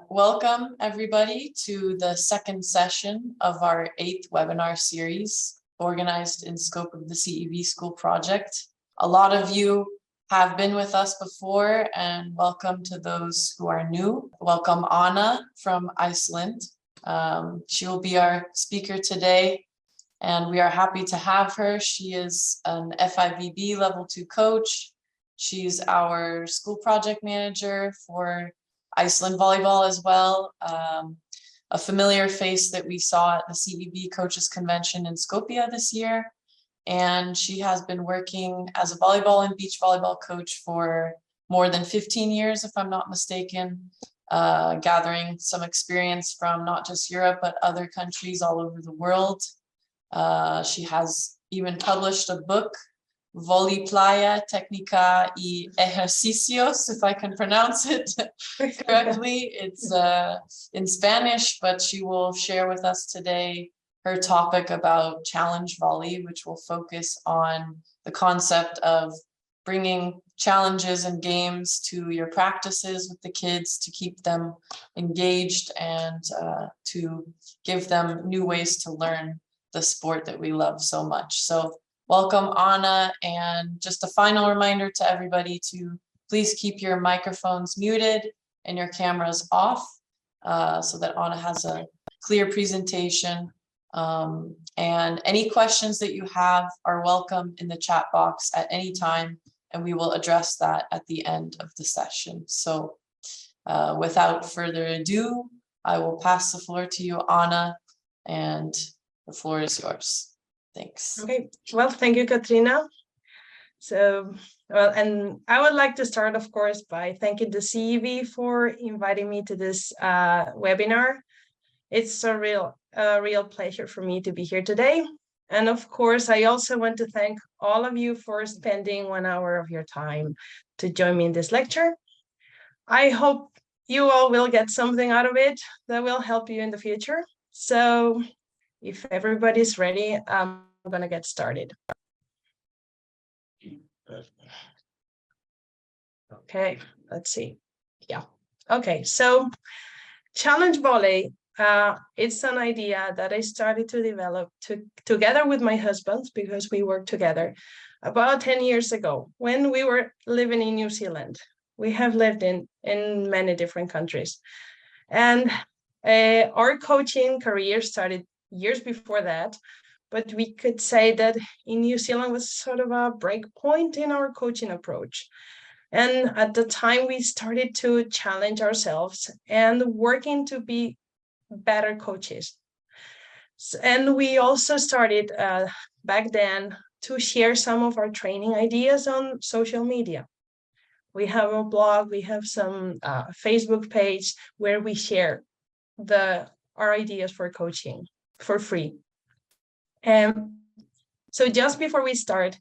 Welcome everybody to the second session of our 8th webinar series organized in scope of the CEV school project. A lot of you have been with us before, and welcome to those who are new. Welcome Anna from Iceland. She will be our speaker today, and we are happy to have her. She is an FIVB level 2 coach. She's our school project manager for Iceland Volleyball as well, a familiar face that we saw at the CEV Coaches Convention in Skopje this year. And she has been working as a volleyball and beach volleyball coach for more than 15 years, if I'm not mistaken, gathering some experience from not just Europe, but other countries all over the world. She has even published a book, Volley-ball, Técnica y Ejercicios, if I can pronounce it correctly. It's in Spanish, but she will share with us today her topic about challenge volley, which will focus on the concept of bringing challenges and games to your practices with the kids to keep them engaged and to give them new ways to learn the sport that we love so much. So welcome, Anna, and just a final reminder to everybody to please keep your microphones muted and your cameras off so that Anna has a clear presentation. And any questions that you have are welcome in the chat box at any time, and we will address that at the end of the session. So without further ado, I will pass the floor to you, Anna, and the floor is yours. Thanks. Okay, well, thank you, Katrina. And I would like to start, of course, by thanking the CEV for inviting me to this webinar. It's a real pleasure for me to be here today. And of course, I also want to thank all of you for spending 1 hour of your time to join me in this lecture. I hope you all will get something out of it that will help you in the future. So if everybody's ready, I'm going to get started. Okay, let's see. Yeah. Okay, so challenge volley, it's an idea that I started to develop together with my husband, because we worked together about 10 years ago when we were living in New Zealand. We have lived in many different countries. And our coaching career started years before that, but we could say that in New Zealand was sort of a break point in our coaching approach. And at the time we started to challenge ourselves and working to be better coaches. And we also started back then to share some of our training ideas on social media. We have a blog, we have some Facebook page where we share our ideas for coaching for free. And so just before we start,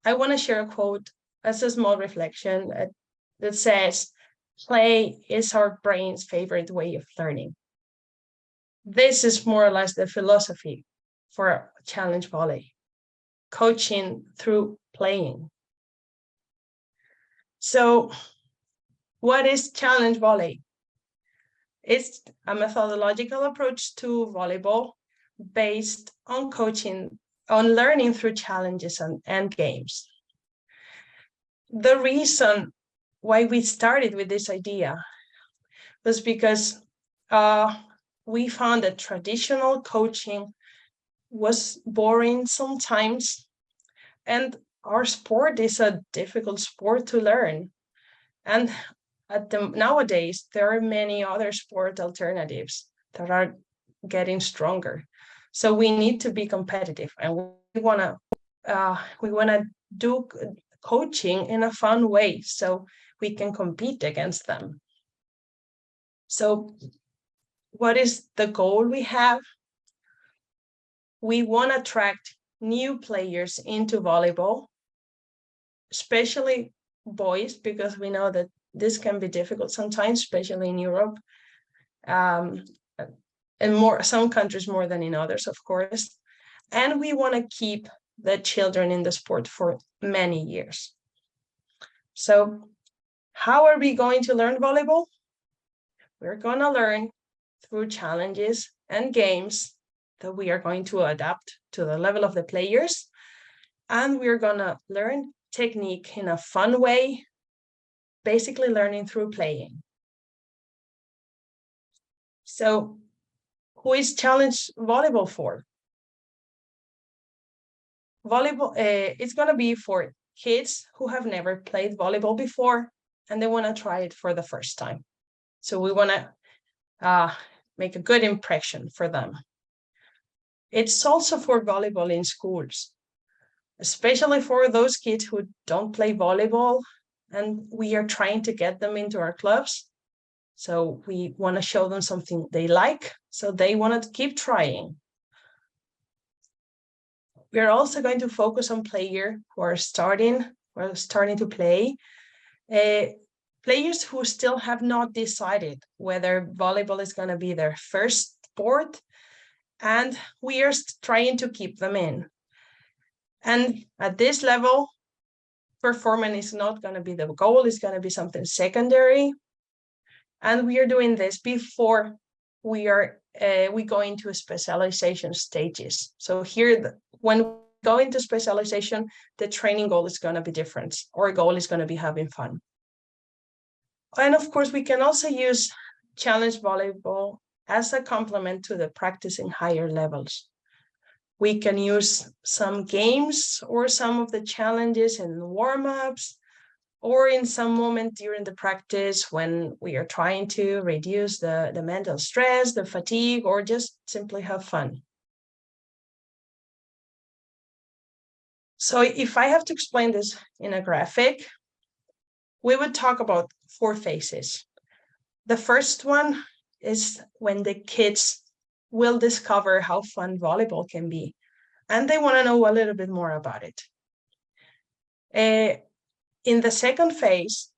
I want to share a quote as a small reflection that says, "Play is our brain's favorite way of learning." This is more or less the philosophy for challenge volley, coaching through playing. So what is challenge volley? It's a methodological approach to volleyball based on coaching, on learning through challenges and games. The reason why we started with this idea was because we found that traditional coaching was boring sometimes, and our sport is a difficult sport to learn. And nowadays, there are many other sport alternatives that are getting stronger. So we need to be competitive, and we wanna do coaching in a fun way so we can compete against them. So what is the goal we have? We want to attract new players into volleyball, especially boys, because we know that this can be difficult sometimes, especially in Europe. And some countries more than in others, of course. And we want to keep the children in the sport for many years. So how are we going to learn volleyball? we're going to learn through challenges and games that we are going to adapt to the level of the players. And we're going to learn technique in a fun way, basically learning through playing. So who is Challenge Volleyball for? Volleyball, it's going to be for kids who have never played volleyball before and they want to try it for the first time. So we want to make a good impression for them. It's also for volleyball in schools, especially for those kids who don't play volleyball, and we are trying to get them into our clubs. So we want to show them something they like, so they want to keep trying. We're also going to focus on players who are starting to play, players who still have not decided whether volleyball is going to be their first sport, and we are trying to keep them in. And at this level, performance is not going to be the goal, it's going to be something secondary. And we are doing this before we go into specialization stages. So here, when we go into specialization, the training goal is going to be different. Our goal is going to be having fun. And of course, we can also use challenge volleyball as a complement to the practicing higher levels. We can use some games or some of the challenges in warm-ups, or in some moment during the practice when we are trying to reduce the mental stress, the fatigue, or just simply have fun. So if I have to explain this in a graphic, we would talk about 4 phases. The first one is when the kids will discover how fun volleyball can be, and they want to know a little bit more about it. In the second phase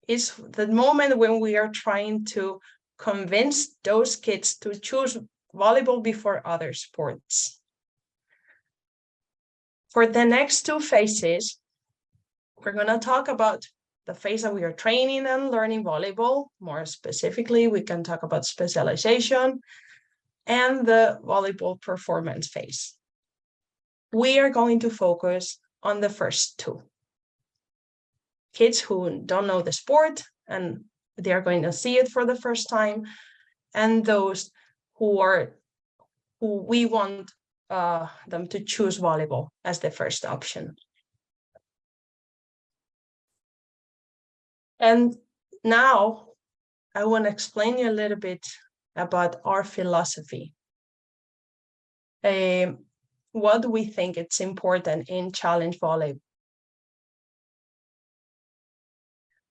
is the moment when we are trying to convince those kids to choose volleyball before other sports. For the next 2 phases, we're going to talk about the phase that we are training and learning volleyball. More specifically, we can talk about specialization and the volleyball performance phase. We are going to focus on the first 2. Kids who don't know the sport and they are going to see it for the first time, and those who we want them to choose volleyball as the first option. And now I want to explain you a little bit about our philosophy. What do we think it's important in challenge volleyball?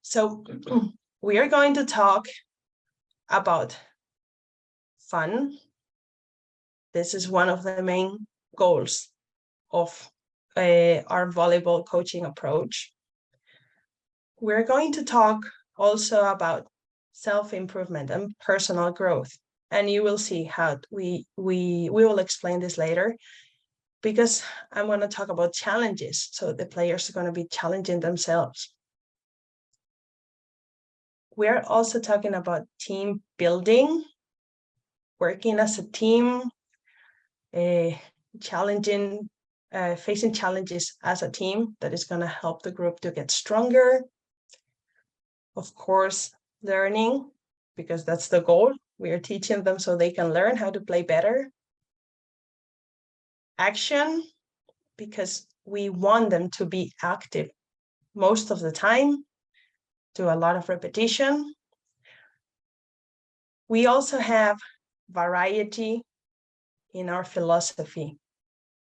So we are going to talk about fun. This is one of the main goals of our volleyball coaching approach. We're going to talk also about self-improvement and personal growth. And you will see how we will explain this later, because I'm going to talk about challenges. So the players are going to be challenging themselves. We're also talking about team building, working as a team, facing challenges as a team that is going to help the group to get stronger. Of course, learning, because that's the goal. We are teaching them so they can learn how to play better. Action, because we want them to be active most of the time, do a lot of repetition. We also have variety in our philosophy,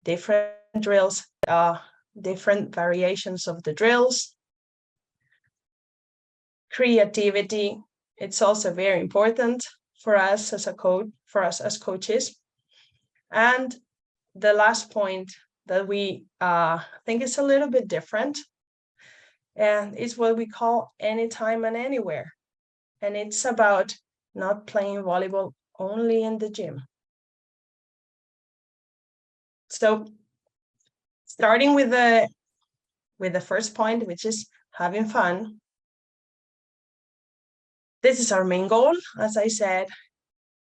different drills, different variations of the drills. Creativity, it's also very important for us as a coach, for us as coaches. And the last point that we think is a little bit different, and it's what we call anytime and anywhere. And it's about not playing volleyball only in the gym. So starting with the, 1st point, which is having fun. This is our main goal. As I said,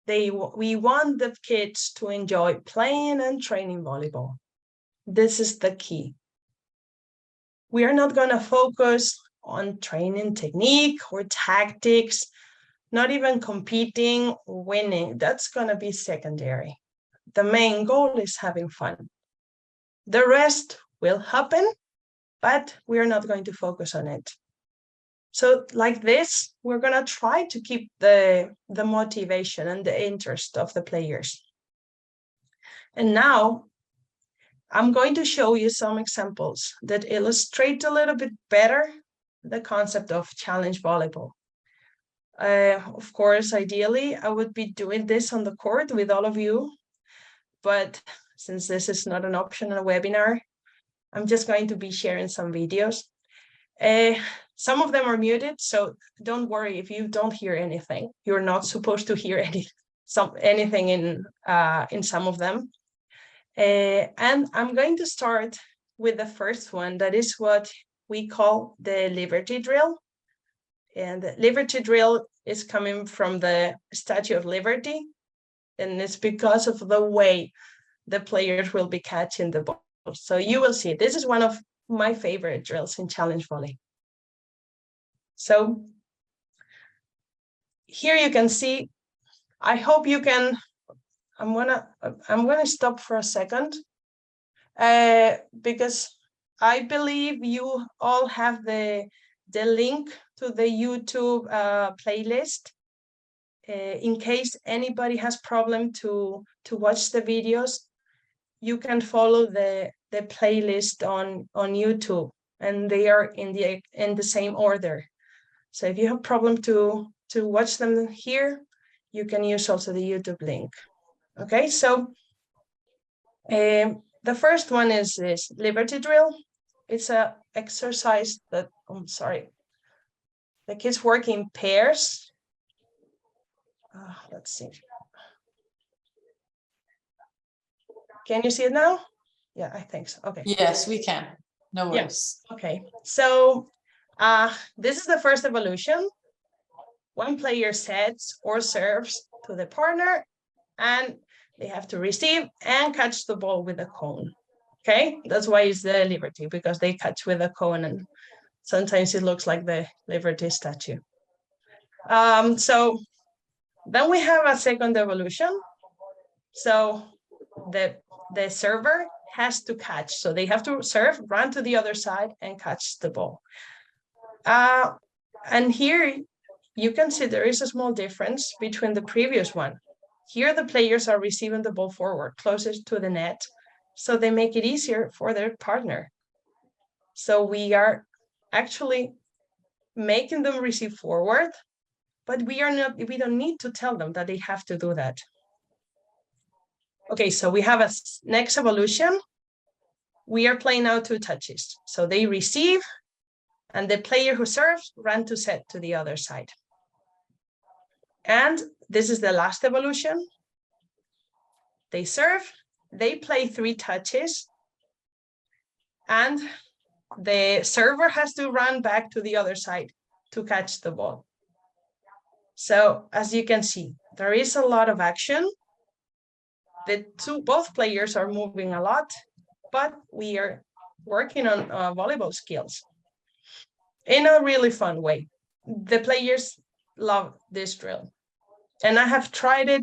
we want the kids to enjoy playing and training volleyball. This is the key. We are not going to focus on training technique or tactics, not even competing or winning. That's going to be secondary. The main goal is having fun. The rest will happen, but we're not going to focus on it. So like this, we're going to try to keep the motivation and the interest of the players. And now I'm going to show you some examples that illustrate a little bit better the concept of challenge volleyball. Of course, ideally, I would be doing this on the court with all of you, but since this is not an option on a webinar, I'm just going to be sharing some videos. Some of them are muted, so don't worry if you don't hear anything. You're not supposed to hear anything in some of them. And I'm going to start with the first one. That is what we call the Liberty Drill. And the Liberty Drill is coming from the Statue of Liberty. And it's because of the way the players will be catching the ball. So you will see, this is one of my favorite drills in challenge volley. So here you can see, I hope you can, I'm gonna stop for a second because I believe you all have the link to the YouTube playlist. In case anybody has problem to watch the videos, you can follow the playlist on YouTube, and they are in the same order. So if you have problem to watch them here, you can use also the YouTube link. Okay, so the first one is this Liberty Drill. It's a exercise that, I'm sorry, the kids work in pairs. Let's see. Can you see it now? Yeah, I think so. Okay. Yes, we can. No worries. Yeah. Okay. So this is the first evolution. One player sets or serves to the partner, and they have to receive and catch the ball with a cone. Okay, that's why it's the Liberty, because they catch with a cone, and sometimes it looks like the Liberty statue. So then we have a second evolution. So the server has to catch. So they have to serve, run to the other side, and catch the ball. And here you can see there is a small difference between the previous one. Here the players are receiving the ball forward, closest to the net, so they make it easier for their partner. So we are actually making them receive forward, but we don't need to tell them that they have to do that. Okay, so we have a next evolution. We are playing now 2 touches. So they receive, and the player who serves ran to set to the other side. And this is the last evolution. They serve, they play 3 touches, and the server has to run back to the other side to catch the ball. So as you can see, there is a lot of action. Both players are moving a lot, but we are working on volleyball skills in a really fun way. The players love this drill, and I have tried it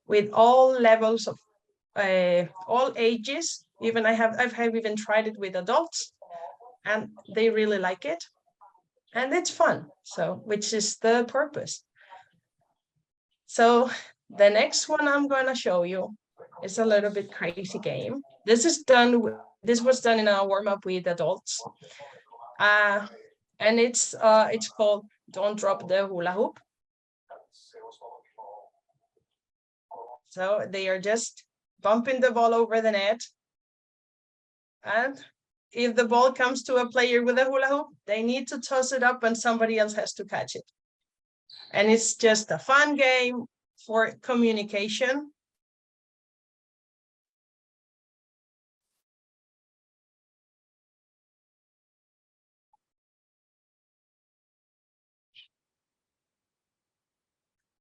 with all levels of all ages. Even I've even tried it with adults, and they really like it, and it's fun. So, which is the purpose. So the next one I'm going to show you is a little bit crazy game. This was done in a warm-up with adults, and it's called Don't Drop the Hula Hoop. So they are just bumping the ball over the net, and if the ball comes to a player with a hula hoop, they need to toss it up and somebody else has to catch it. And it's just a fun game for communication.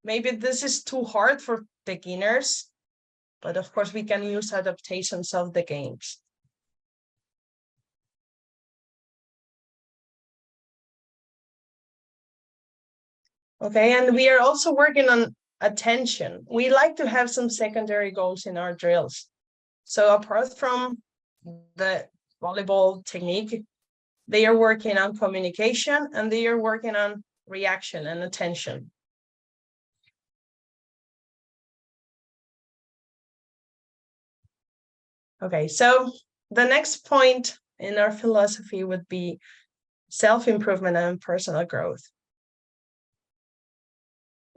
maybe this is too hard for beginners, but of course we can use adaptations of the games. Okay, and we are also working on attention. We like to have some secondary goals in our drills. So apart from the volleyball technique, they are working on communication and they are working on reaction and attention. Okay, so the next point in our philosophy would be self-improvement and personal growth.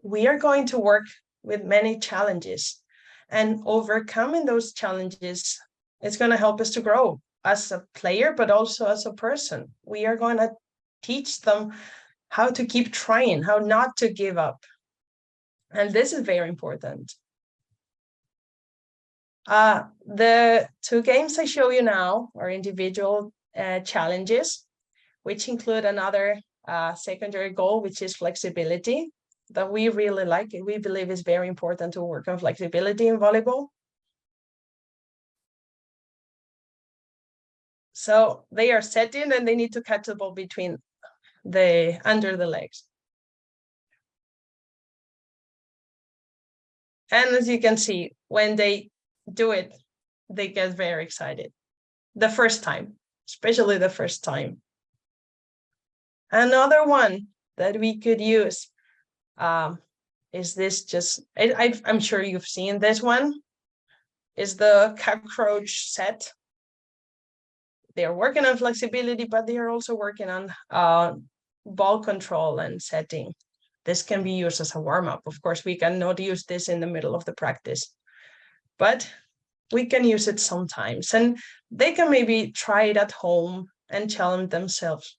We are going to work with many challenges, and overcoming those challenges is going to help us to grow as a player, but also as a person. We are going to teach them how to keep trying, how not to give up. And this is very important. The two games I show you now are individual challenges, which include another secondary goal, which is flexibility, that we really like. We believe is very important to work on flexibility in volleyball. So they are setting and they need to catch the ball between under the legs. And as you can see, when they do it, they get very excited. The first time, especially the first time. Another one that we could use is this just, I'm sure you've seen this one, is the cockroach set. They're working on flexibility, but they are also working on ball control and setting. This can be used as a warm-up. Of course, we cannot use this in the middle of the practice, but we can use it sometimes. And they can maybe try it at home and challenge themselves.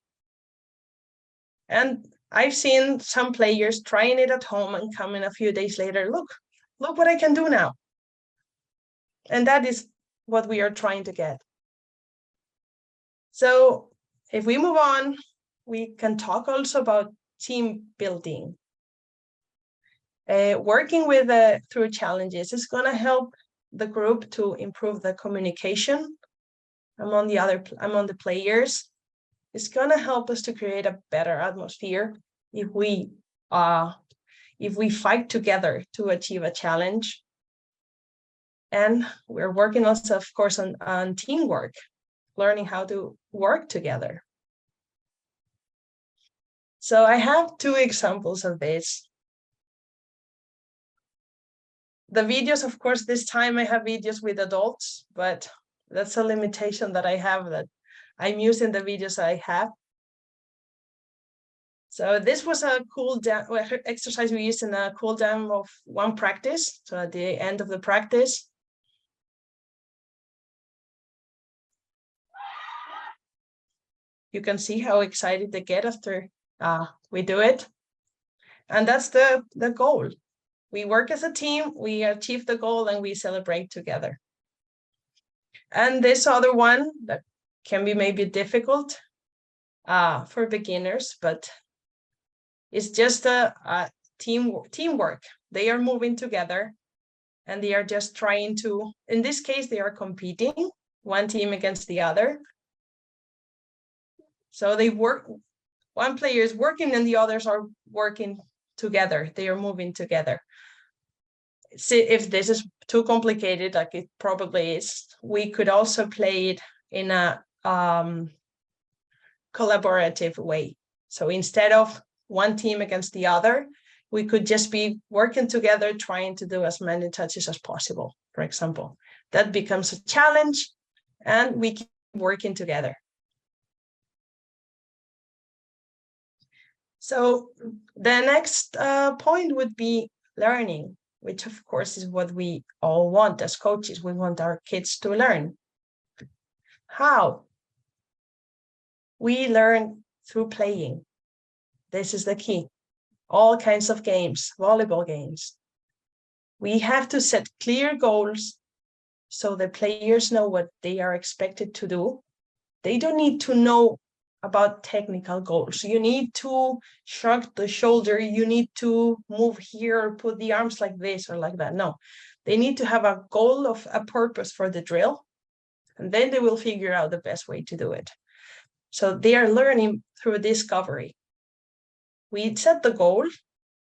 And I've seen some players trying it at home and coming a few days later, look what I can do now. And that is what we are trying to get. So if we move on, we can talk also about team building. Working with through challenges is going to help the group to improve the communication among the players. It's going to help us to create a better atmosphere if we fight together to achieve a challenge. And we're working also, of course, on teamwork, learning how to work together. So I have two examples of this. The videos, of course, this time I have videos with adults, but that's a limitation that I have, that I'm using the videos I have. So this was a cool down exercise we used in a cool down of one practice. So at the end of the practice, you can see how excited they get after we do it. And that's the goal. We work as a team, we achieve the goal, and we celebrate together. And this other one that can be maybe difficult for beginners, but it's just a teamwork. They are moving together and they are just trying to, in this case, they are competing, one team against the other. So they work, one player is working and the others are working together. They are moving together. See, if this is too complicated, like it probably is, we could also play it in a collaborative way. So instead of one team against the other, we could just be working together, trying to do as many touches as possible, for example. That becomes a challenge and we keep working together. So the next point would be learning, which of course is what we all want as coaches. We want our kids to learn. How? We learn through playing. This is the key. All kinds of games, volleyball games. We have to set clear goals so the players know what they are expected to do. They don't need to know about technical goals. You need to shrug the shoulder, you need to move here, put the arms like this or like that. No, they need to have a goal of a purpose for the drill, and then they will figure out the best way to do it. So they are learning through discovery. We set the goal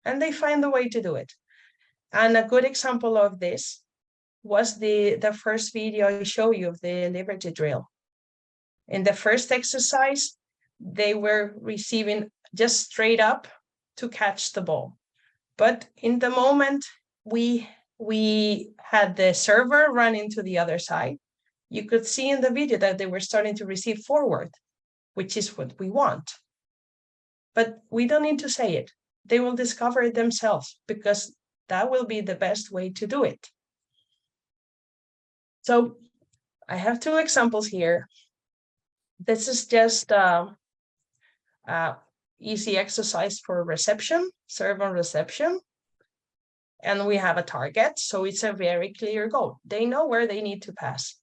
and they find the way to do it. And a good example of this was the first video I showed you of the Liberty drill. In the first exercise, they were receiving just straight up to catch the ball. But in the moment we had the server running to the other side, you could see in the video that they were starting to receive forward, which is what we want. But we don't need to say it. They will discover it themselves, because that will be the best way to do it. So I have two examples here. This is just easy exercise for reception, serve and reception. And we have a target, so it's a very clear goal. They know where they need to pass.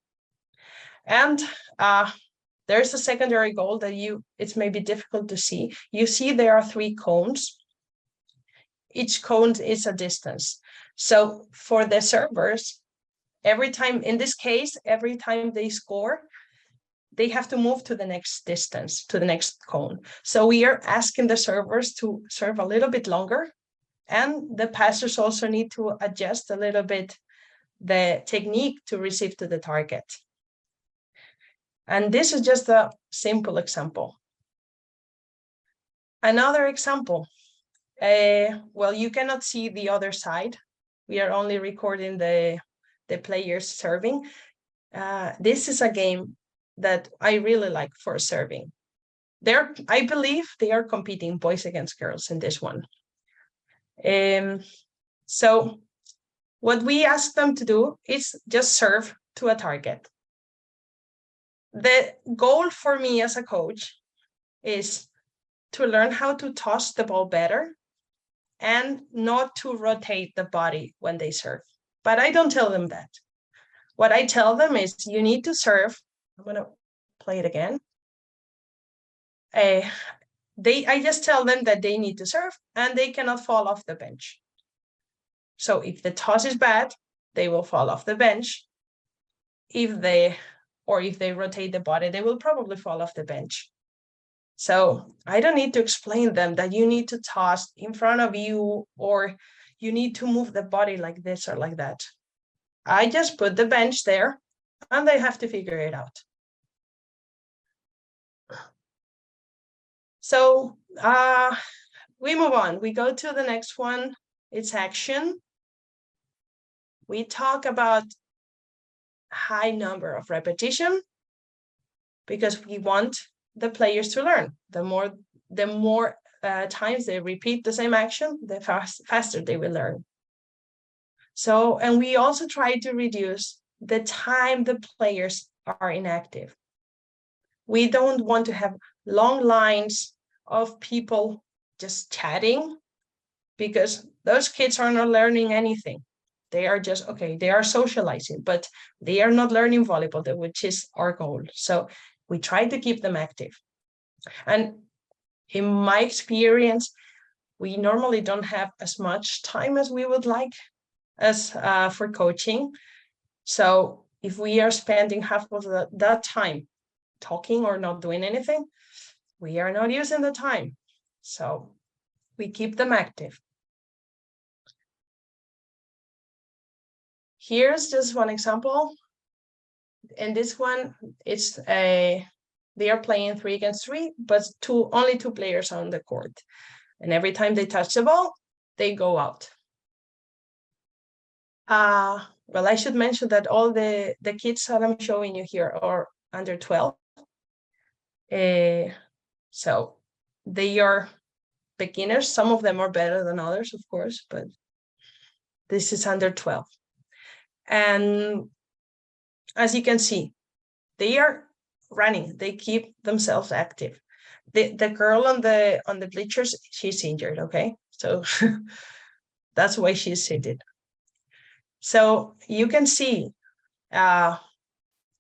And there's a secondary goal that it's maybe difficult to see. You see there are 3 cones. Each cone is a distance. So for the servers, every time, in this case, every time they score, they have to move to the next distance, to the next cone. So we are asking the servers to serve a little bit longer, and the passers also need to adjust a little bit the technique to receive to the target. And this is just a simple example. Another example, well, you cannot see the other side. We are only recording the players serving. This is a game that I really like for serving. I believe they are competing boys against girls in this one. So what we ask them to do is just serve to a target. The goal for me as a coach is to learn how to toss the ball better and not to rotate the body when they serve. But I don't tell them that. What I tell them is you need to serve. I'm going to play it again. I just tell them that they need to serve and they cannot fall off the bench. So if the toss is bad, they will fall off the bench. If they rotate the body, they will probably fall off the bench. So I don't need to explain them that you need to toss in front of you, or you need to move the body like this or like that. I just put the bench there and they have to figure it out. So we move on. We go to the next one. It's action. We talk about high number of repetition because we want the players to learn. The more times they repeat the same action, the faster they will learn. So, and we also try to reduce the time the players are inactive. We don't want to have long lines of people just chatting, because those kids are not learning anything. They are just, okay, they are socializing, but they are not learning volleyball, which is our goal. So we try to keep them active. And in my experience, we normally don't have as much time as we would like as for coaching. So if we are spending half of that time talking or not doing anything, we are not using the time. So we keep them active. Here's just one example. In this one, it's they are playing 3 against 3, but only 2 players on the court. And every time they touch the ball, they go out. Well, I should mention that all the kids that I'm showing you here are under 12. So they are beginners. Some of them are better than others, of course, but this is under 12. And as you can see, they are running. They keep themselves active. The girl on the bleachers, she's injured, okay? So that's why she's seated. So you can see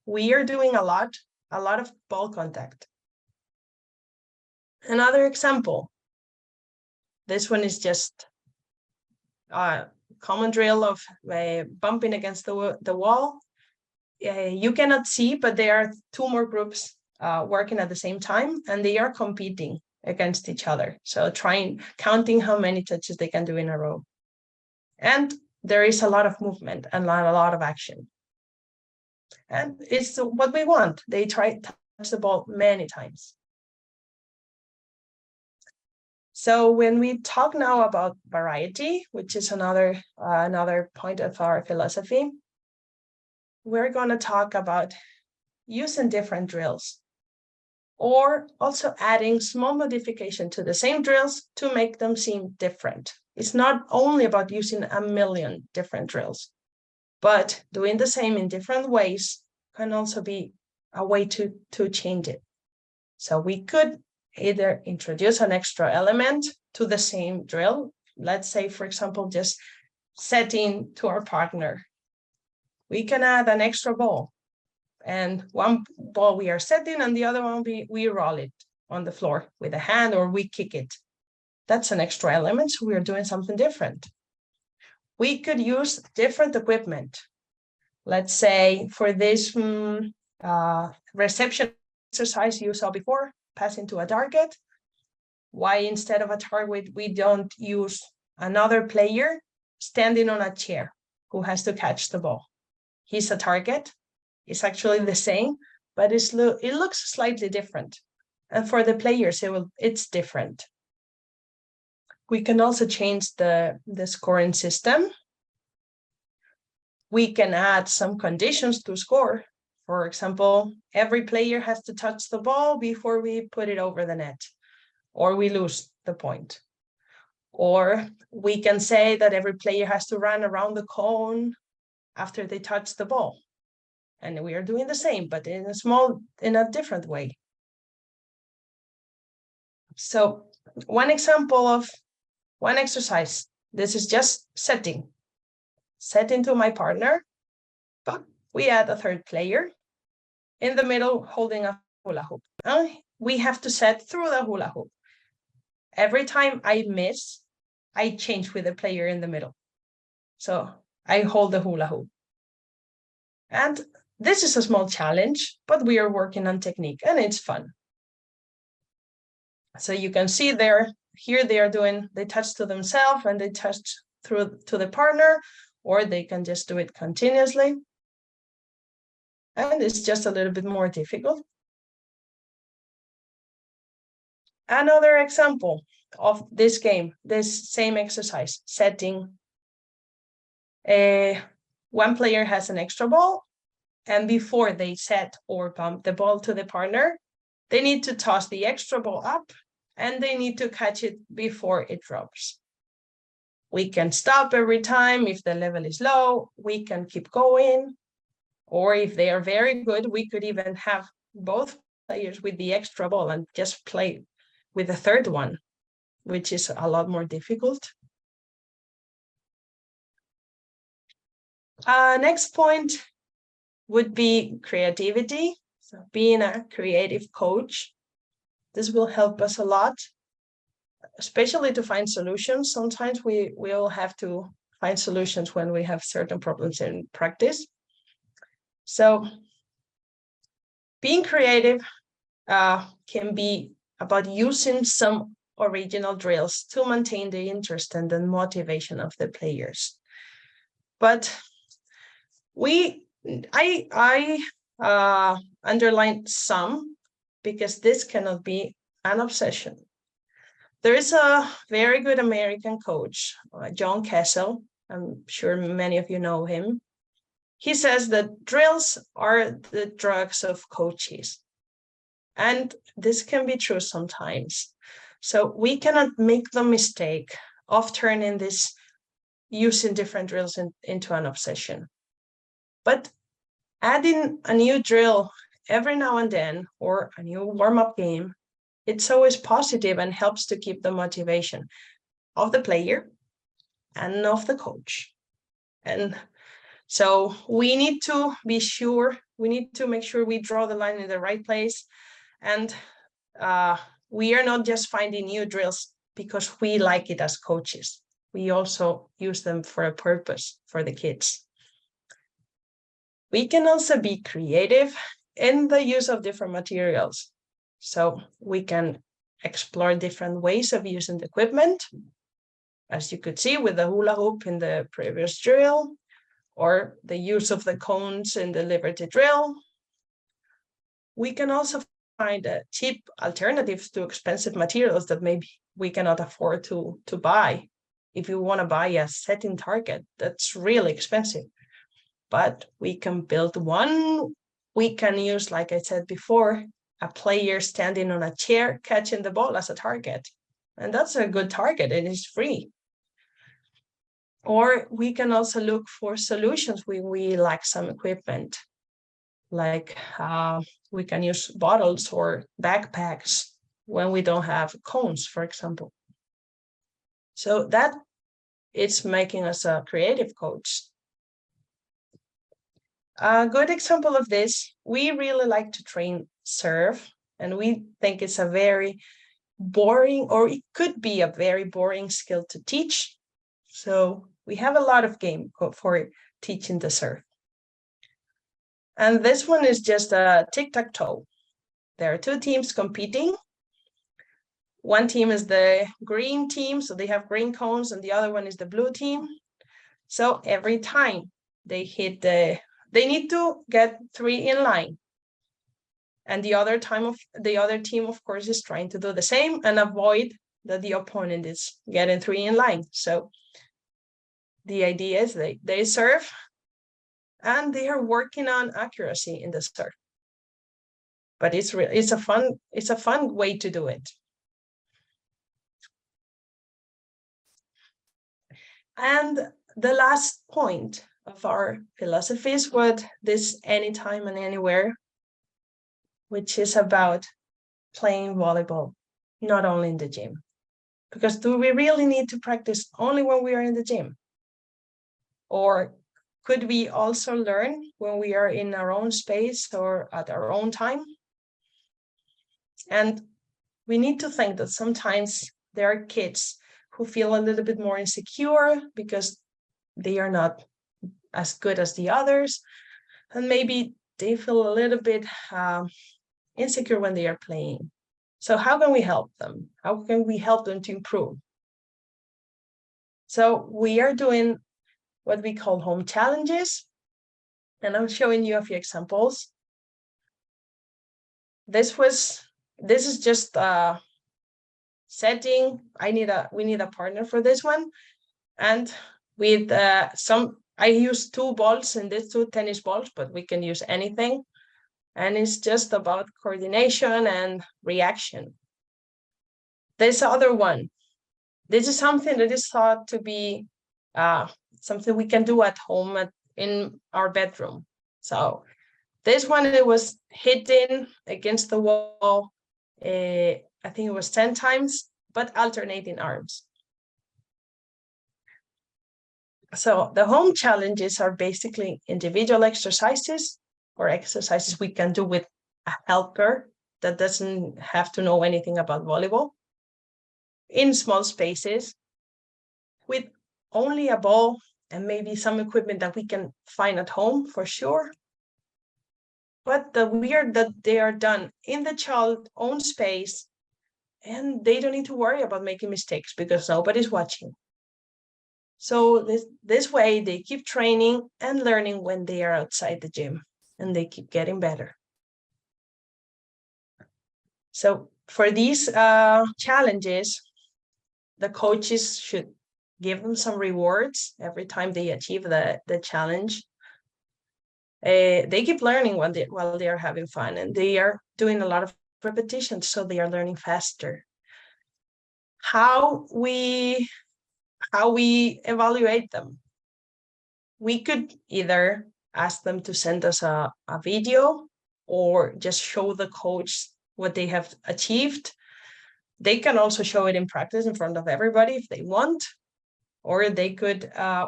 we are doing a lot of ball contact. Another example. This one is just a common drill of bumping against the wall. You cannot see, but there are two more groups working at the same time, and they are competing against each other. So counting how many touches they can do in a row. And there is a lot of movement and a lot of action. And it's what we want. They try to touch the ball many times. So when we talk now about variety, which is another point of our philosophy, we're going to talk about using different drills, or also adding small modification to the same drills to make them seem different. It's not only about using a million different drills, but doing the same in different ways can also be a way to change it. So we could either introduce an extra element to the same drill. Let's say, for example, just setting to our partner. We can add an extra ball, and one ball we are setting and the other one we roll it on the floor with a hand, or we kick it. That's an extra element, so we are doing something different. We could use different equipment. Let's say for this reception exercise you saw before, passing to a target, why instead of a target we don't use another player standing on a chair who has to catch the ball? He's a target. It's actually the same, but it looks slightly different. And for the players, it's different. We can also change the scoring system. We can add some conditions to score. For example, every player has to touch the ball before we put it over the net, or we lose the point. Or we can say that every player has to run around the cone after they touch the ball. And we are doing the same, but in a different way. So one example of one exercise, this is just setting to my partner, but we add a third player in the middle holding a hula hoop. We have to set through the hula hoop. Every time I miss, I change with the player in the middle. So I hold the hula hoop. And this is a small challenge, but we are working on technique and it's fun. So you can see here they touch to themselves and they touch through to the partner, or they can just do it continuously. And it's just a little bit more difficult. Another example of this game, this same exercise, setting. One player has an extra ball, and before they set or bump the ball to the partner, they need to toss the extra ball up and they need to catch it before it drops. We can stop every time if the level is low, we can keep going. Or if they are very good, we could even have both players with the extra ball and just play with the third one, which is a lot more difficult. Next point would be creativity. So being a creative coach, this will help us a lot, especially to find solutions. Sometimes we all have to find solutions when we have certain problems in practice. So being creative can be about using some original drills to maintain the interest and the motivation of the players. But I underlined some because this cannot be an obsession. There is a very good American coach, John Kessel. I'm sure many of you know him. He says that drills are the drugs of coaches. And this can be true sometimes. So we cannot make the mistake of turning this using different drills into an obsession. But adding a new drill every now and then, or a new warm-up game, it's always positive and helps to keep the motivation of the player and of the coach. And so we need to be sure, we need to make sure we draw the line in the right place and we are not just finding new drills because we like it as coaches. We also use them for a purpose for the kids. We can also be creative in the use of different materials. So we can explore different ways of using the equipment, as you could see with the hula hoop in the previous drill, or the use of the cones in the Liberty drill. We can also find cheap alternatives to expensive materials that maybe we cannot afford to buy. If you want to buy a setting target, that's really expensive. But we can build one. We can use, like I said before, a player standing on a chair catching the ball as a target. And that's a good target. It is free. Or we can also look for solutions when we lack some equipment. Like we can use bottles or backpacks when we don't have cones, for example. So that it's making us a creative coach. A good example of this, we really like to train serve, and we think it's a very boring, or it could be a very boring skill to teach. So we have a lot of game for teaching the serve. And this one is just a tic-tac-toe. There are two teams competing. One team is the green team, so they have green cones, and the other one is the blue team. So every time they hit they need to get 3 in line. And the other team, of course, is trying to do the same and avoid that the opponent is getting 3 in line. So the idea is they serve, and they are working on accuracy in the serve. But it's a fun way to do it. And the last point of our philosophy is what this anytime and anywhere, which is about playing volleyball, not only in the gym. Because do we really need to practice only when we are in the gym? Or could we also learn when we are in our own space or at our own time? And we need to think that sometimes there are kids who feel a little bit more insecure because they are not as good as the others. And maybe they feel a little bit insecure when they are playing. So how can we help them? How can we help them to improve? So we are doing what we call home challenges. And I'm showing you a few examples. This is just a setting. We need a partner for this one. And with I use 2 balls and these 2 tennis balls, but we can use anything. And it's just about coordination and reaction. This other one, this is something that is thought to be something we can do at home in our bedroom. So this one, it was hitting against the wall, I think it was 10 times, but alternating arms. So the home challenges are basically individual exercises or exercises we can do with a helper that doesn't have to know anything about volleyball in small spaces with only a ball and maybe some equipment that we can find at home for sure. But that they are done in the child's own space, and they don't need to worry about making mistakes because nobody's watching. So this way they keep training and learning when they are outside the gym, and they keep getting better. So for these challenges, the coaches should give them some rewards every time they achieve the challenge. They keep learning while they are having fun, and they are doing a lot of repetitions, so they are learning faster. How we evaluate them? We could either ask them to send us a video or just show the coach what they have achieved. They can also show it in practice in front of everybody if they want, or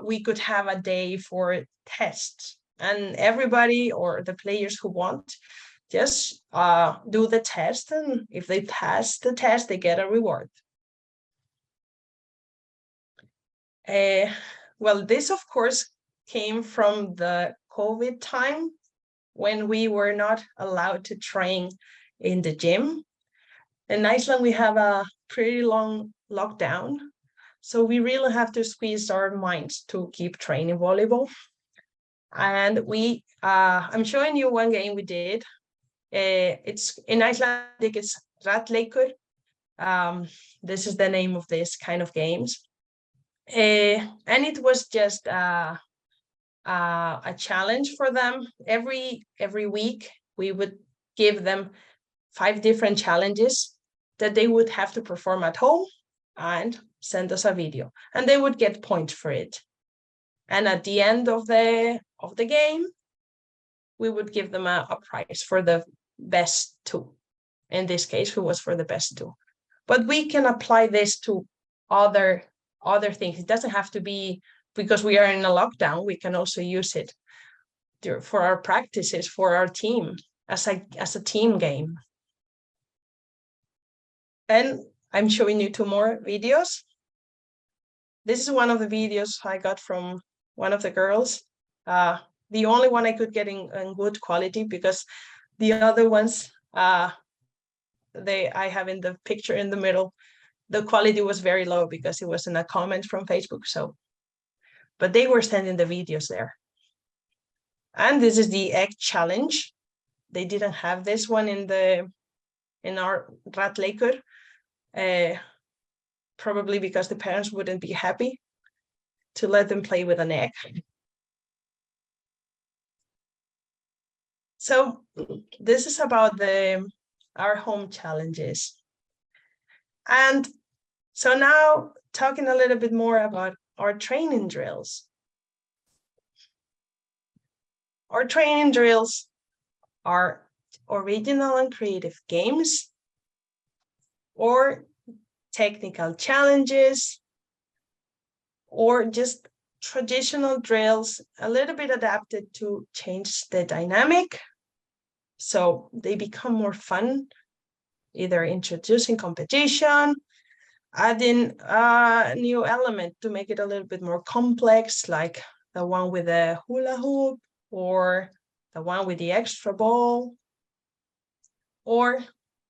we could have a day for tests, and everybody or the players who want, just do the test, and if they pass the test, they get a reward. Well, this of course came from the COVID time when we were not allowed to train in the gym. In Iceland, we have a pretty long lockdown, so we really have to squeeze our minds to keep training volleyball. And I'm showing you one game we did. It's in Icelandic, it's Ratleikur. This is the name of this kind of games. And it was just a challenge for them. Every week, we would give them 5 different challenges that they would have to perform at home and send us a video, and they would get points for it. And at the end of the game, we would give them a prize for the best 2. In this case, it was for the best 2. But we can apply this to other things. It doesn't have to be because we are in a lockdown. We can also use it for our practices, for our team, as a team game. And I'm showing you 2 more videos. This is one of the videos I got from one of the girls. The only one I could get in good quality, because the other ones I have in the picture in the middle, the quality was very low because it was in a comment from Facebook. So, but they were sending the videos there. And this is the egg challenge. They didn't have this one in our Ratleikur, probably because the parents wouldn't be happy to let them play with an egg. So this is about our home challenges. And so now talking a little bit more about our training drills. Our training drills are original and creative games, or technical challenges, or just traditional drills, a little bit adapted to change the dynamic, so they become more fun, either introducing competition, adding a new element to make it a little bit more complex, like the one with the hula hoop, or the one with the extra ball, or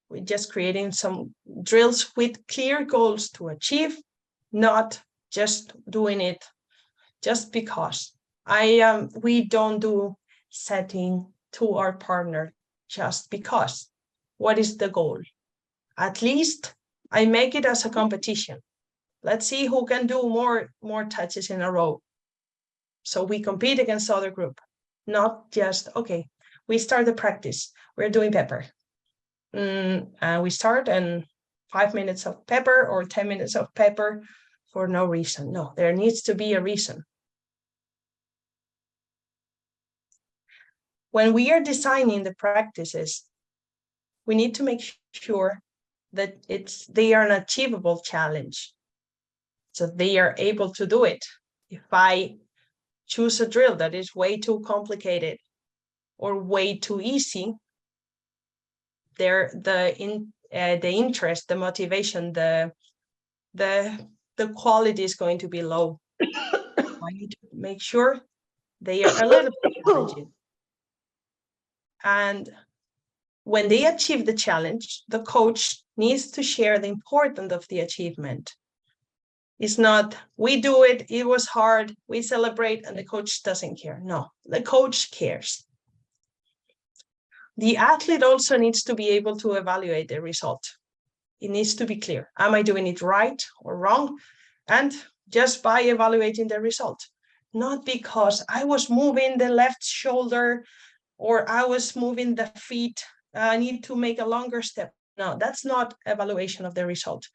we're just creating some drills with clear goals to achieve, not just doing it just because. We don't do setting to our partner just because. What is the goal? At least I make it as a competition. Let's see who can do more touches in a row. So we compete against other group, not just, okay, we start the practice. We're doing pepper. We start and 5 minutes of pepper or 10 minutes of pepper for no reason. No, there needs to be a reason. When we are designing the practices, we need to make sure that they are an achievable challenge, so they are able to do it. If I choose a drill that is way too complicated or way too easy, the interest, the motivation, the quality is going to be low. I need to make sure they are a little bit challenging. And when they achieve the challenge, the coach needs to share the importance of the achievement. It's not, we do it, it was hard, we celebrate, and the coach doesn't care. No, the coach cares. The athlete also needs to be able to evaluate the result. It needs to be clear. Am I doing it right or wrong? And just by evaluating the result, not because I was moving the left shoulder or I was moving the feet, I need to make a longer step. No, that's not evaluation of the result.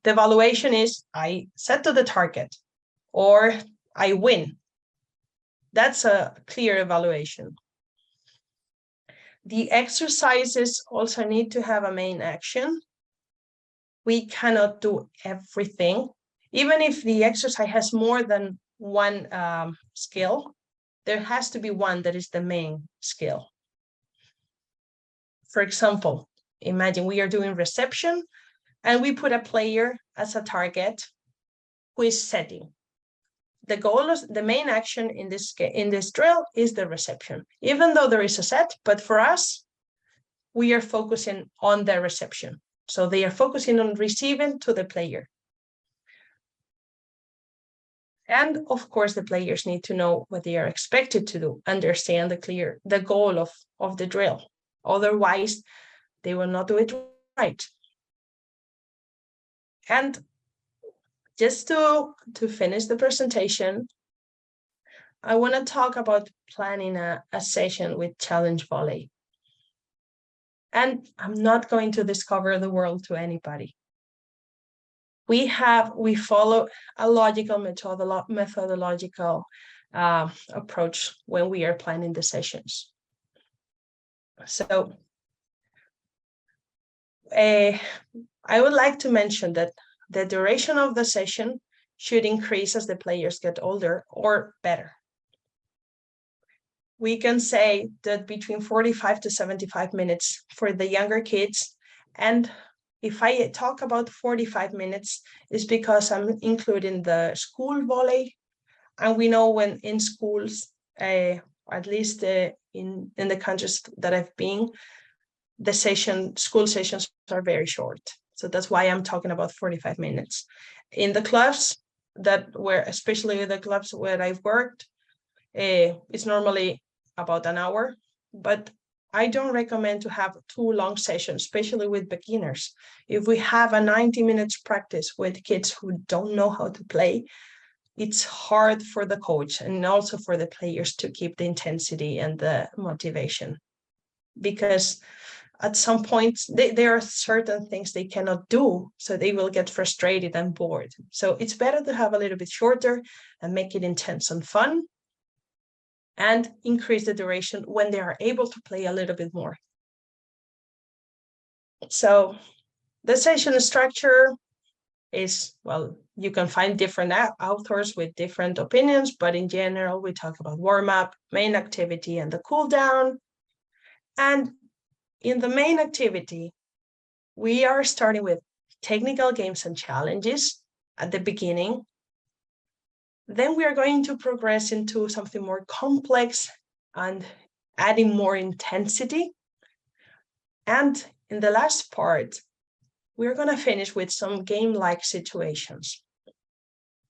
The evaluation is I set to the target or I win. That's a clear evaluation. The exercises also need to have a main action. We cannot do everything. Even if the exercise has more than one skill, there has to be one that is the main skill. For example, imagine we are doing reception and we put a player as a target who is setting. The goal is the main action in this drill is the reception, even though there is a set, but for us, we are focusing on the reception. So they are focusing on receiving to the player. And of course, the players need to know what they are expected to do, understand the goal of the drill. Otherwise, they will not do it right. And just to finish the presentation, I want to talk about planning a session with Challenge Volley. And I'm not going to discover the world to anybody. We follow a logical methodological approach when we are planning the sessions. So I would like to mention that the duration of the session should increase as the players get older or better. We can say that between 45 to 75 minutes for the younger kids. And if I talk about 45 minutes, it's because I'm including the school volley. And we know when in schools, at least in the countries that I've been, school sessions are very short. So that's why I'm talking about 45 minutes. In the clubs especially the clubs where I've worked, it's normally about an hour, but I don't recommend to have too long sessions, especially with beginners. If we have a 90 minutes practice with kids who don't know how to play, it's hard for the coach and also for the players to keep the intensity and the motivation. Because at some point, there are certain things they cannot do, so they will get frustrated and bored. So it's better to have a little bit shorter and make it intense and fun, and increase the duration when they are able to play a little bit more. So the session structure is, well, you can find different authors with different opinions, but in general, we talk about warm-up, main activity, and the cool down. And in the main activity, we are starting with technical games and challenges at the beginning. Then we are going to progress into something more complex and adding more intensity. And in the last part, we're going to finish with some game-like situations.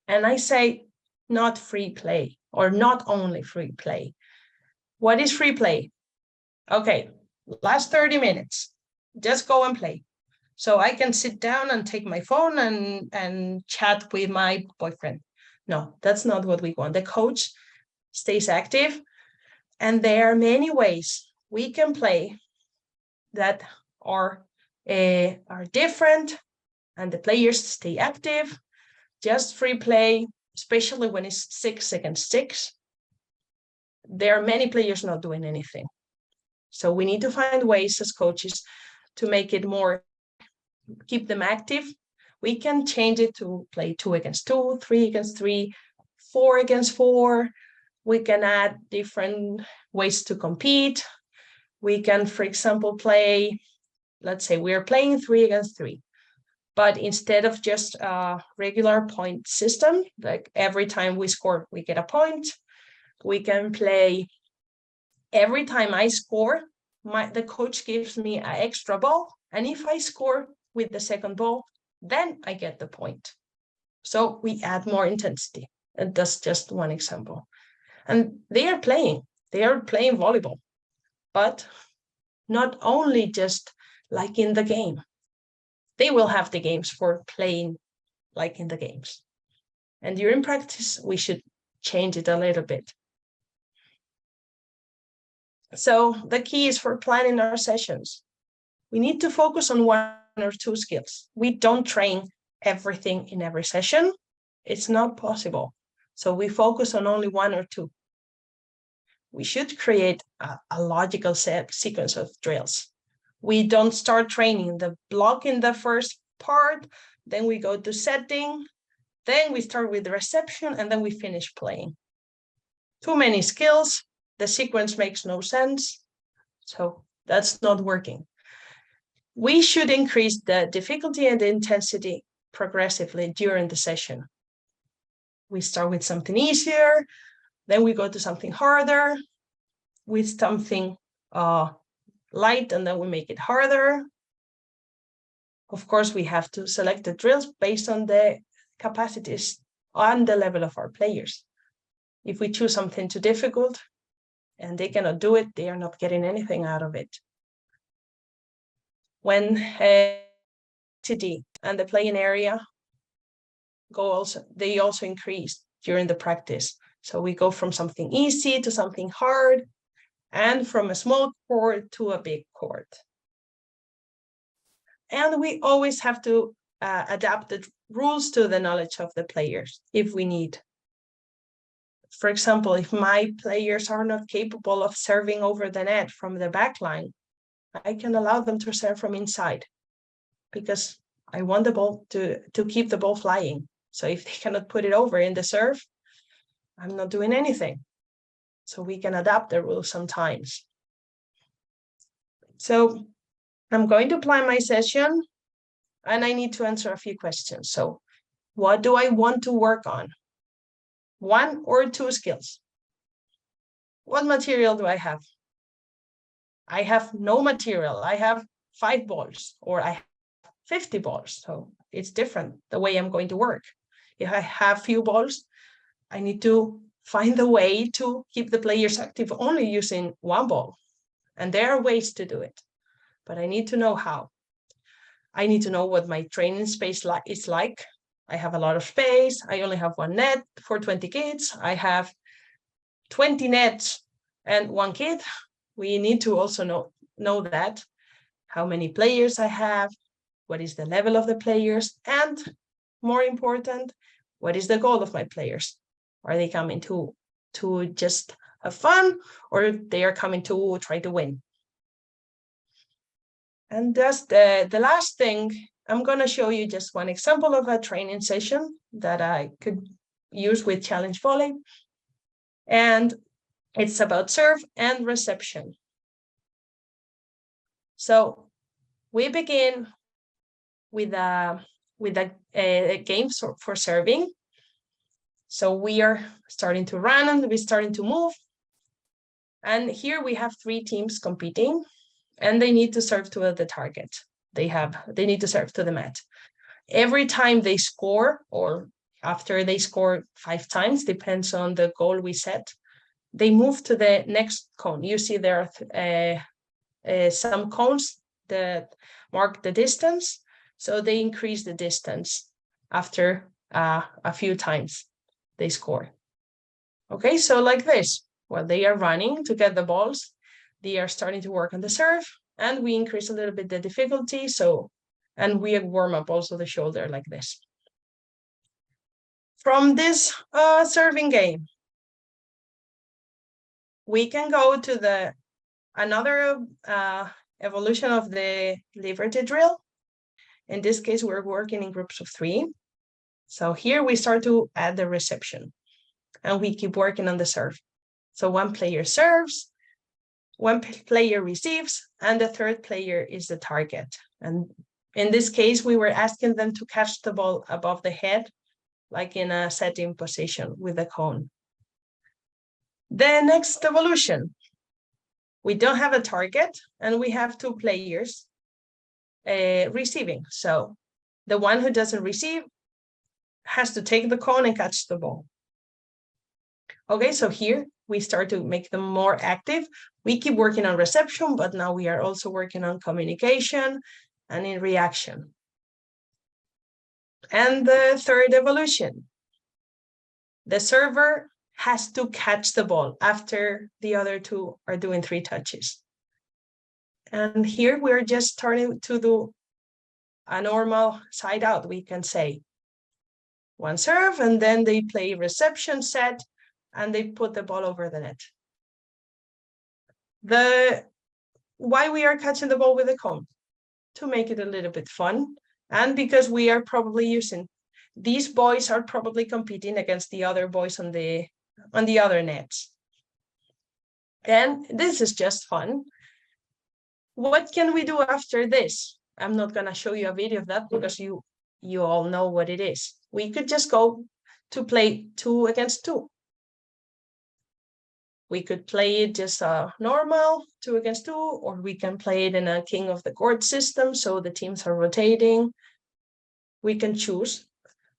And I say not free play, or not only free play. What is free play? Okay, last 30 minutes, just go and play. So I can sit down and take my phone and chat with my boyfriend. No, that's not what we want. The coach stays active, and there are many ways we can play that are different, and the players stay active. Just free play, especially when it's 6 against 6. There are many players not doing anything. So we need to find ways as coaches to make it more, keep them active. We can change it to play 2 against 2, 3 against 3, 4 against 4. We can add different ways to compete. We can, for example, play, let's say we're playing 3 against 3, but instead of just a regular point system, like every time we score, we get a point, we can play every time I score, the coach gives me an extra ball, and if I score with the second ball, then I get the point. So we add more intensity, and that's just one example. And they are playing volleyball, but not only just like in the game. They will have the games for playing like in the games. And during practice, we should change it a little bit. So the key is for planning our sessions. We need to focus on 1 or 2 skills. We don't train everything in every session. It's not possible. So we focus on only 1 or 2. We should create a logical sequence of drills. We don't start training the block in the first part, then we go to setting, then we start with the reception, and then we finish playing. Too many skills, the sequence makes no sense, so that's not working. we should increase the difficulty and the intensity progressively during the session. We start with something easier, then we go to something harder, with something light, and then we make it harder. Of course, we have to select the drills based on the capacities and the level of our players. If we choose something too difficult and they cannot do it, they are not getting anything out of it. When city and the playing area they also increase during the practice. So we go from something easy to something hard, and from a small court to a big court. And we always have to adapt the rules to the knowledge of the players if we need. For example, if my players are not capable of serving over the net from the back line, I can allow them to serve from inside, because I want the ball to keep the ball flying. So if they cannot put it over in the serve, I'm not doing anything. So we can adapt the rules sometimes. So I'm going to plan my session and I need to answer a few questions. So what do I want to work on? 1 or 2 skills? What material do I have? I have no material. I have 5 balls, or I have 50 balls. So it's different the way I'm going to work. If I have few balls, I need to find a way to keep the players active only using 1 ball. And there are ways to do it, but I need to know how. I need to know what my training space is like. I have a lot of space. I only have 1 net for 20 kids. I have 20 nets and 1 kid. We need to also know that, how many players I have, what is the level of the players, and more important, what is the goal of my players? Are they coming to just have fun, or they are coming to try to win? And that's the last thing. I'm going to show you just one example of a training session that I could use with Challenge Volley. And it's about serve and reception. So we begin with a game for serving. So we are starting to run and we're starting to move. And here we have 3 teams competing, and they need to serve to the target. They need to serve to the mat. Every time they score, or after they score 5 times, depends on the goal we set, they move to the next cone. You see there are some cones that mark the distance. So they increase the distance after a few times they score. Okay, so like this, while they are running to get the balls, they are starting to work on the serve, and we increase a little bit the difficulty. And we warm up also the shoulder like this. From this serving game, we can go to another evolution of the liberty drill. In this case, we're working in groups of 3. So here we start to add the reception, and we keep working on the serve. So 1 player serves, 1 player receives, and the 3rd player is the target. And in this case, we were asking them to catch the ball above the head, like in a setting position with the cone. The next evolution, we don't have a target, and we have 2 players receiving. So the one who doesn't receive has to take the cone and catch the ball. Okay, so here we start to make them more active. We keep working on reception, but now we are also working on communication and in reaction. And the 3rd evolution, the server has to catch the ball after the other 2 are doing 3 touches. And here we're just starting to do a normal side out, we can say. 1 serve, and then they play reception set, and they put the ball over the net. Why we are catching the ball with a cone? To make it a little bit fun, and because we are probably these boys are probably competing against the other boys on the other nets. And this is just fun. What can we do after this? I'm not going to show you a video of that because you all know what it is. We could just go to play 2 against 2. We could play it just normal 2 against 2, or we can play it in a king of the court system, so the teams are rotating. We can choose,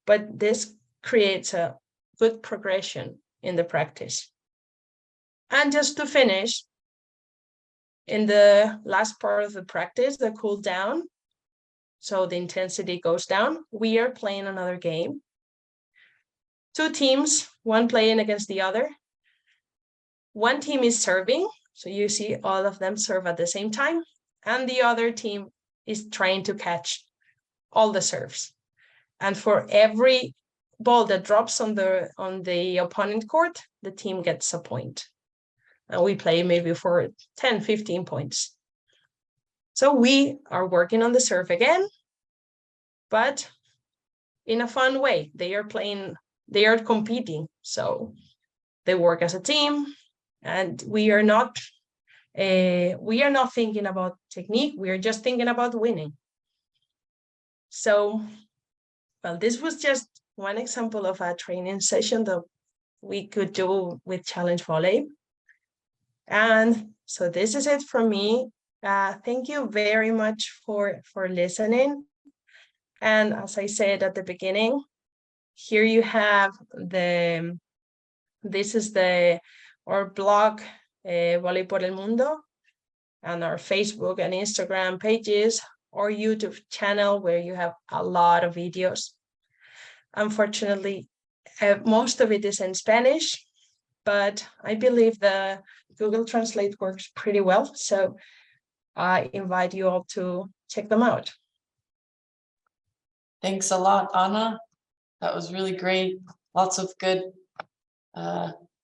but this creates a good progression in the practice. And just to finish, in the last part of the practice, the cool down, so the intensity goes down, we are playing another game. 2 teams, one playing against the other. One team is serving, so you see all of them serve at the same time, and the other team is trying to catch all the serves. And for every ball that drops on the opponent court, the team gets a point. And we play maybe for 10, 15 points. So we are working on the serve again, but in a fun way. They are competing, so they work as a team, and we are not thinking about technique. We are just thinking about winning. So, well, this was just one example of a training session that we could do with Challenge Volley. And so this is it from me. Thank you very much for listening. And as I said at the beginning, here you have this is our blog, Volley por el Mundo, and our Facebook and Instagram pages, or YouTube channel where you have a lot of videos. Unfortunately, most of it is in Spanish, but I believe the Google Translate works pretty well. So I invite you all to check them out. Thanks a lot, Anna. That was really great. Lots of good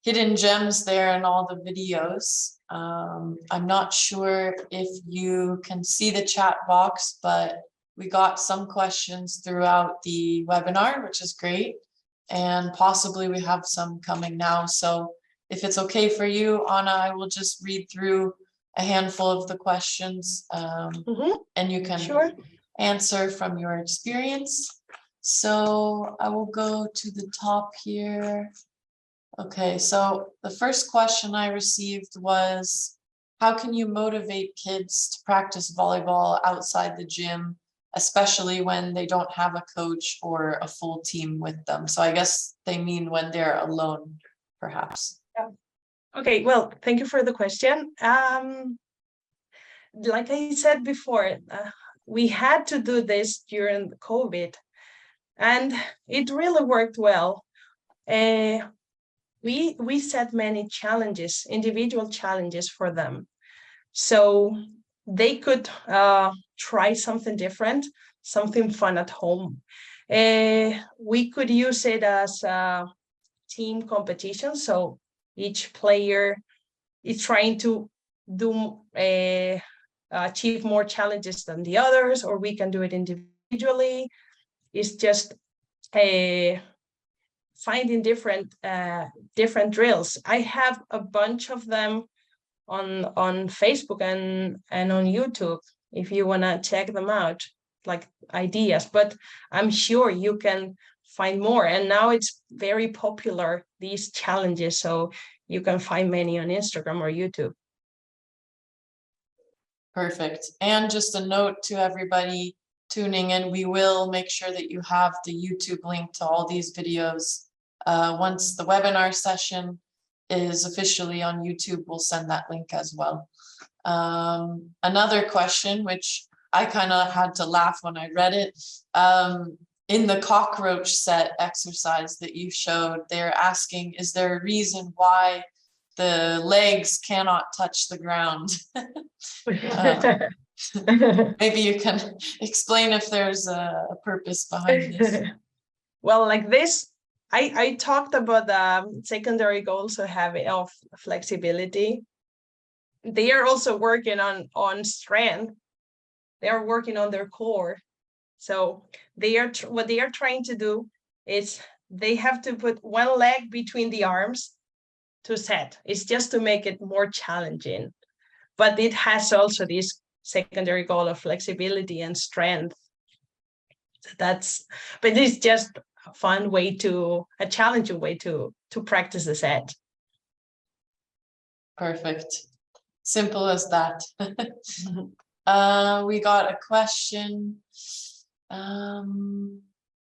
hidden gems there in all the videos. I'm not sure if you can see the chat box, but we got some questions throughout the webinar, which is great. And possibly we have some coming now. So if it's okay for you, Anna, I will just read through a handful of the questions and you can answer from your experience. So I will go to the top here. Okay, so the first question I received was, how can you motivate kids to practice volleyball outside the gym, especially when they don't have a coach or a full team with them? So I guess they mean when they're alone, perhaps. Yeah. Okay, well, thank you for the question. Like I said before, we had to do this during COVID, and it really worked well. We set many challenges, individual challenges for them, so they could try something different, something fun at home. We could use it as a team competition, so each player is trying to do achieve more challenges than the others, or we can do it individually. It's just finding different drills. I have a bunch of them on Facebook and on YouTube if you want to check them out, like ideas, but I'm sure you can find more. And now it's very popular, these challenges, so you can find many on Instagram or YouTube. Perfect. And just a note to everybody tuning in, we will make sure that you have the YouTube link to all these videos. Once the webinar session is officially on YouTube, we'll send that link as well. Another question, which I kind of had to laugh when I read it, in the cockroach set exercise that you showed, they're asking, is there a reason why the legs cannot touch the ground? Maybe you can explain if there's a purpose behind this. Well, like this, I talked about the secondary goals of flexibility. They are also working on strength. They are working on their core. So what they are trying to do is they have to put one leg between the arms to set. It's just to make it more challenging. But it has also this secondary goal of flexibility and strength. But it's just a fun way a challenging way to practice the set. Perfect. Simple as that. We got a question.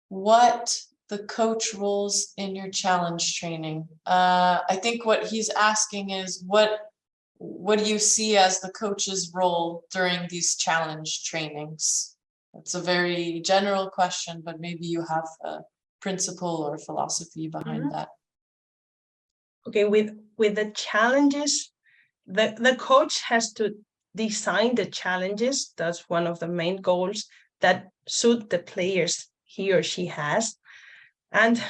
What the coach roles in your challenge training? I think what he's asking is what do you see as the coach's role during these challenge trainings? It's a very general question, but maybe you have a principle or philosophy behind that. Okay, with the challenges, the coach has to design the challenges. That's one of the main goals that suit the players he or she has. And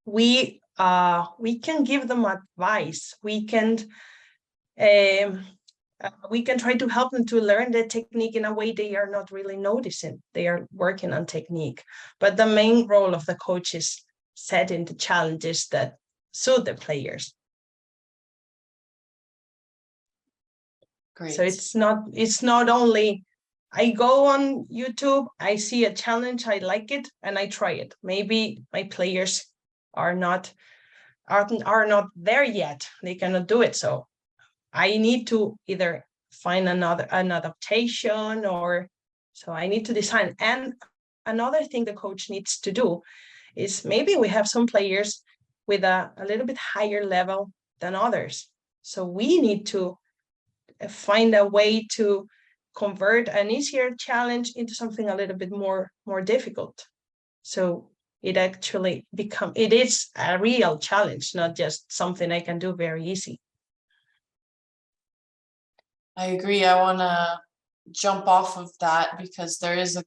we can give them advice. We can try to help them to learn the technique in a way they are not really noticing. They are working on technique. But the main role of the coach is setting the challenges that suit the players. Great. So it's not only I go on YouTube, I see a challenge, I like it, and I try it. Maybe my players are not there yet. They cannot do it. So I need to either find an adaptation, or so I need to design. And another thing the coach needs to do is maybe we have some players with a little bit higher level than others. So we need to find a way to convert an easier challenge into something a little bit more difficult. So it actually it is a real challenge, not just something I can do very easy. I agree. I want to jump off of that because there is a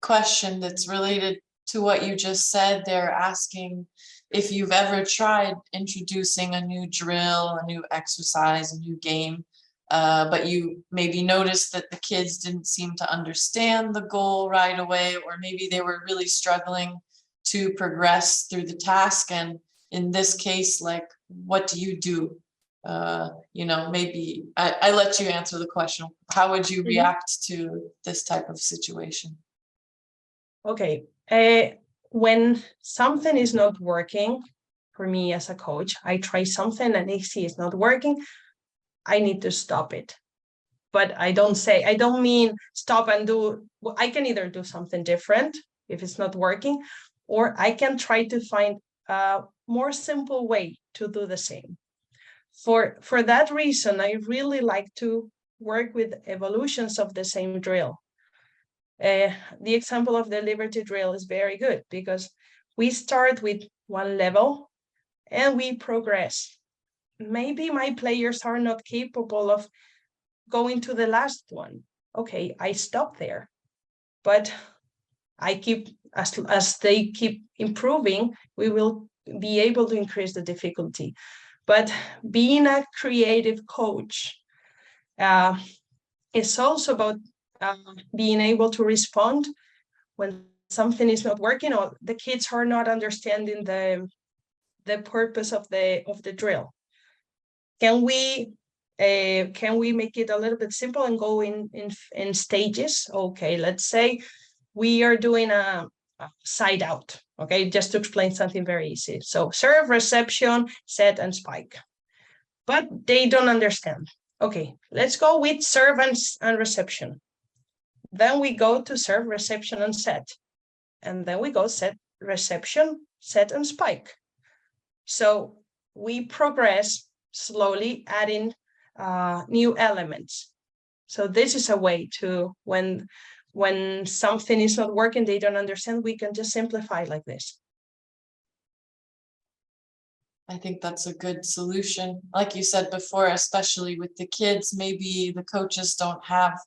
question that's related to what you just said. They're asking if you've ever tried introducing a new drill, a new exercise, a new game, but you maybe noticed that the kids didn't seem to understand the goal right away, or maybe they were really struggling to progress through the task. And in this case, like, what do you do? Maybe I let you answer the question. How would you react to this type of situation? Okay. When something is not working for me as a coach, I try something and I see it's not working, I need to stop it. But I don't mean stop and do. I can either do something different if it's not working, or I can try to find a more simple way to do the same. For that reason, I really like to work with evolutions of the same drill. The example of the Liberty drill is very good because we start with one level and we progress. Maybe my players are not capable of going to the last one. Okay, I stop there. But I keep, as they keep improving, we will be able to increase the difficulty. But being a creative coach is also about being able to respond when something is not working or the kids are not understanding the purpose of the drill. Can we make it a little bit simple and go in stages? Okay, let's say we are doing a side out. Okay, just to explain something very easy. So serve, reception, set, and spike. But they don't understand. Okay, let's go with serve and reception. Then we go to serve, reception, and set. And then we go set, reception, set, and spike. So we progress slowly, adding new elements. So this is a way to, when something is not working, they don't understand, we can just simplify like this. I think that's a good solution. Like you said before, especially with the kids, maybe the coaches don't have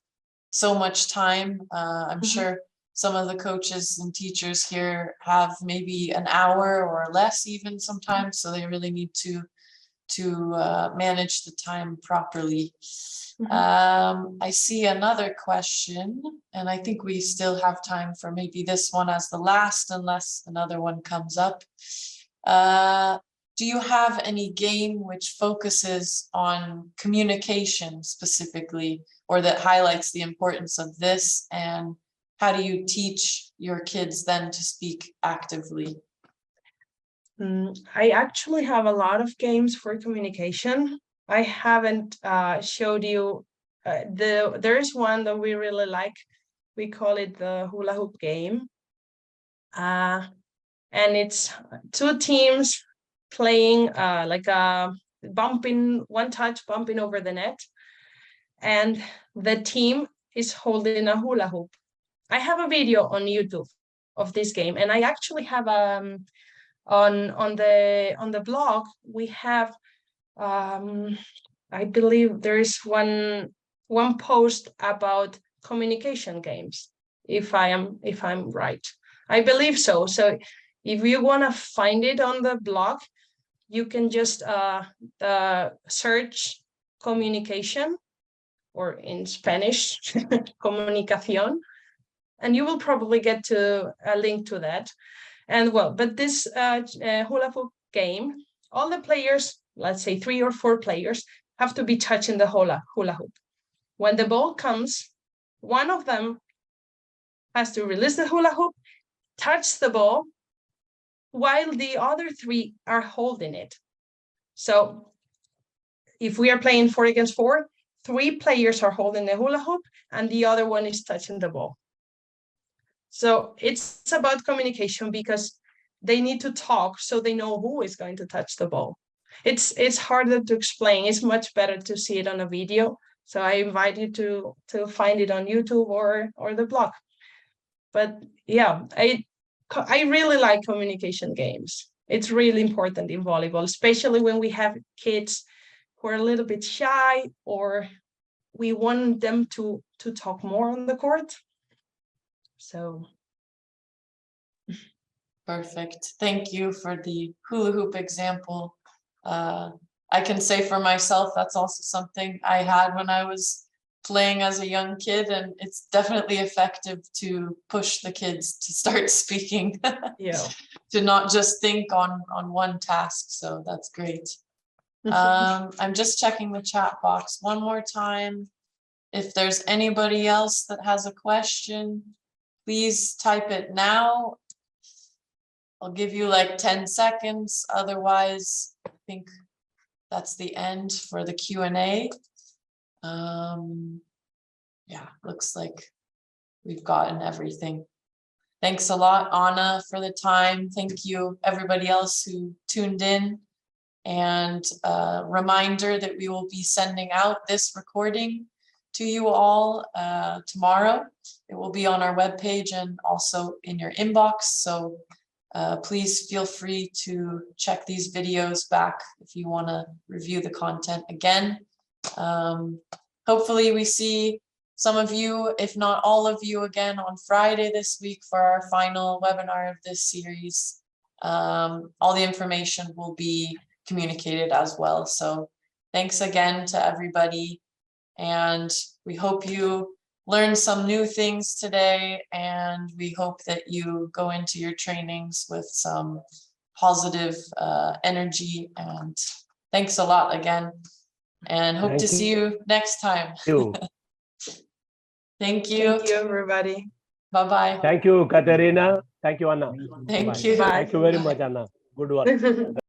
so much time. I'm sure some of the coaches and teachers here have maybe an hour or less even sometimes, so they really need to manage the time properly. I see another question, and I think we still have time for maybe this one as the last, unless another one comes up. do you have any game which focuses on communication specifically, or that highlights the importance of this? And how do you teach your kids then to speak actively? I actually have a lot of games for communication. I haven't showed you there's one that we really like. We call it the hula hoop game. And it's two teams playing like a bumping, one touch bumping over the net. And the team is holding a hula hoop. I have a video on YouTube of this game, and I actually have on the blog we have I believe there is one post about communication games, if I'm right. I believe so. So if you want to find it on the blog, you can just search communication, or in Spanish, comunicación, and you will probably get to a link to that. And well, but this hula hoop game, all the players, let's say 3 or 4 players, have to be touching the hula hoop. When the ball comes, one of them has to release the hula hoop, touch the ball, while the other 3 are holding it. So if we are playing 4 against 4, 3 players are holding the hula hoop and the other one is touching the ball. So it's about communication, because they need to talk so they know who is going to touch the ball. It's harder to explain. It's much better to see it on a video. So I invite you to find it on YouTube or the blog. But yeah, I really like communication games. It's really important in volleyball, especially when we have kids who are a little bit shy, or we want them to talk more on the court. So perfect. Thank you for the hula hoop example. I can say for myself, that's also something I had when I was playing as a young kid, and it's definitely effective to push the kids to start speaking. yeah. To not just think on one task. So that's great. I'm just checking the chat box one more time. If there's anybody else that has a question, please type it now. I'll give you like 10 seconds. Otherwise, I think that's the end for the Q&A. Yeah, looks like we've gotten everything. Thanks a lot, Anna, for the time. Thank you, everybody else who tuned in. And a reminder that we will be sending out this recording to you all tomorrow. It will be on our webpage and also in your inbox. So please feel free to check these videos back if you want to review the content again. Hopefully we see some of you, if not all of you, again on Friday this week for our final webinar of this series. All the information will be communicated as well. So thanks again to everybody. And we hope you learned some new things today. And we hope that you go into your trainings with some positive energy. And thanks a lot again. And hope to see you next time. Thank you. Thank you, everybody. Bye-bye. Thank you, Katerina. Thank you, Anna. Thank Bye. you. Bye. Thank you very much, Anna. Good work.